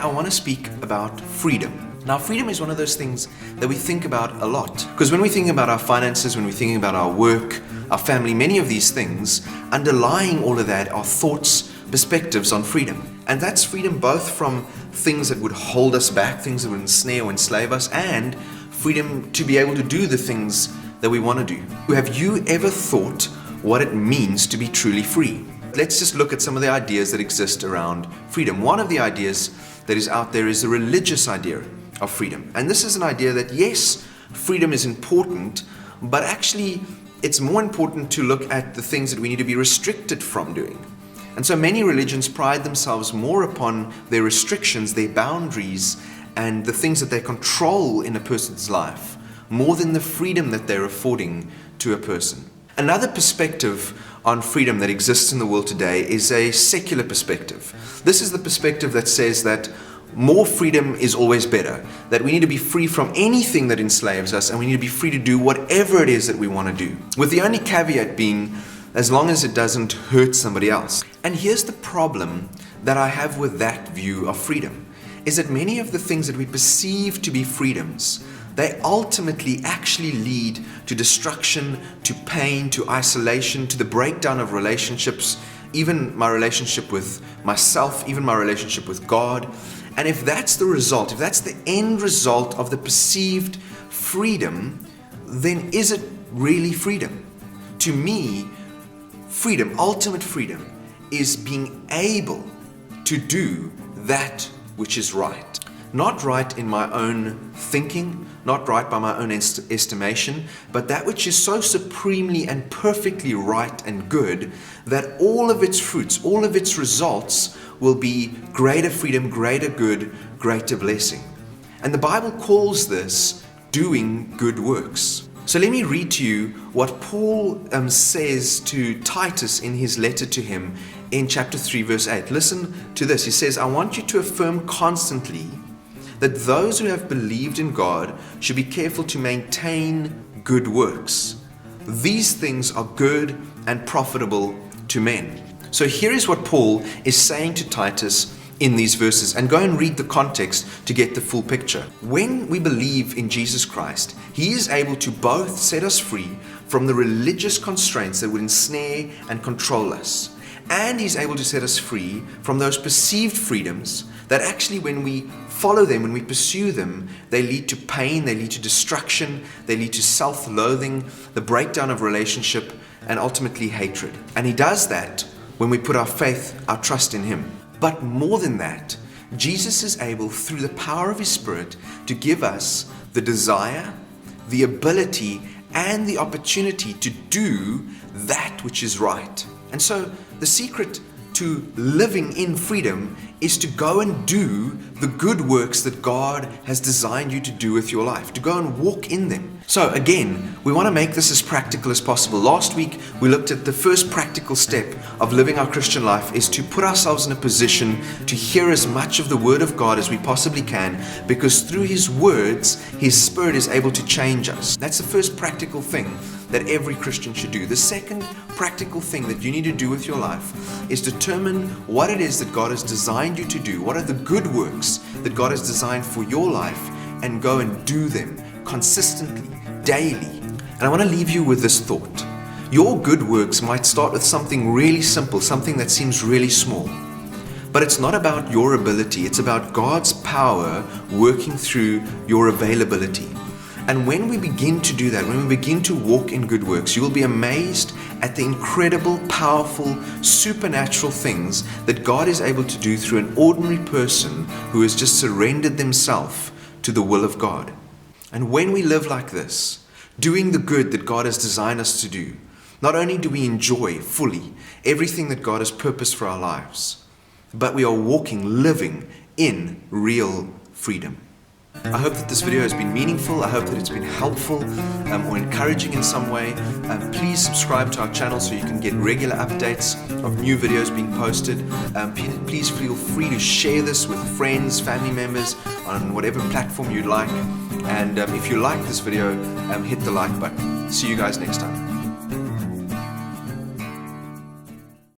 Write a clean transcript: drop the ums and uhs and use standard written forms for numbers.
I want to speak about freedom. Now, freedom is one of those things that we think about a lot. Because when we think about our finances, when we think about our work, our family, many of these things, underlying all of that are thoughts, perspectives on freedom. And that's freedom both from things that would hold us back, things that would ensnare or enslave us, and freedom to be able to do the things that we want to do. Have you ever thought what it means to be truly free? Let's just look at some of the ideas that exist around freedom. One of the ideas that is out there is the religious idea of freedom. And this is an idea that, yes, freedom is important, but actually it's more important to look at the things that we need to be restricted from doing. And so many religions pride themselves more upon their restrictions, their boundaries, and the things that they control in a person's life, more than the freedom that they're affording to a person. Another perspective on freedom that exists in the world today is a secular perspective. This is the perspective that says that more freedom is always better, that we need to be free from anything that enslaves us, and we need to be free to do whatever it is that we want to do, with the only caveat being as long as it doesn't hurt somebody else. And here's the problem that I have with that view of freedom, is that many of the things that we perceive to be freedoms, they ultimately actually lead to destruction, to pain, to isolation, to the breakdown of relationships, even my relationship with myself, even my relationship with God. And if that's the result, if that's the end result of the perceived freedom, then is it really freedom? To me, freedom, ultimate freedom, is being able to do that which is right. Not right in my own thinking, not right by my own estimation, but that which is so supremely and perfectly right and good that all of its fruits, all of its results will be greater freedom, greater good, greater blessing. And the Bible calls this doing good works. So let me read to you what Paul says to Titus in his letter to him in chapter 3, verse 8. Listen to this. He says, I want you to affirm constantly that those who have believed in God should be careful to maintain good works. These things are good and profitable to men. So here is what Paul is saying to Titus in these verses, and go and read the context to get the full picture. When we believe in Jesus Christ, He is able to both set us free from the religious constraints that would ensnare and control us, and He's able to set us free from those perceived freedoms that actually, when we follow them, when we pursue them, they lead to pain, they lead to destruction, they lead to self-loathing, the breakdown of relationship, and ultimately hatred. And He does that when we put our faith, our trust in Him. But more than that, Jesus is able, through the power of His Spirit, to give us the desire, the ability, and the opportunity to do that which is right. And so the secret to living in freedom is to go and do the good works that God has designed you to do with your life, to go and walk in them. So again, we want to make this as practical as possible. Last week, we looked at the first practical step of living our Christian life is to put ourselves in a position to hear as much of the Word of God as we possibly can, because through His words, His Spirit is able to change us. That's the first practical thing that every Christian should do. The second practical thing that you need to do with your life is determine what it is that God has designed you to do. What are the good works that God has designed for your life, and go and do them consistently, daily. And I want to leave you with this thought. Your good works might start with something really simple, something that seems really small. But it's not about your ability, it's about God's power working through your availability. And when we begin to do that, when we begin to walk in good works, you will be amazed at the incredible, powerful, supernatural things that God is able to do through an ordinary person who has just surrendered themselves to the will of God. And when we live like this, doing the good that God has designed us to do, not only do we enjoy fully everything that God has purposed for our lives, but we are walking, living in real freedom. I hope that this video has been meaningful. I hope that it's been helpful or encouraging in some way. Please subscribe to our channel so you can get regular updates of new videos being posted. Please feel free to share this with friends, family members on whatever platform you'd like. And if you like this video, hit the like button. See you guys next time.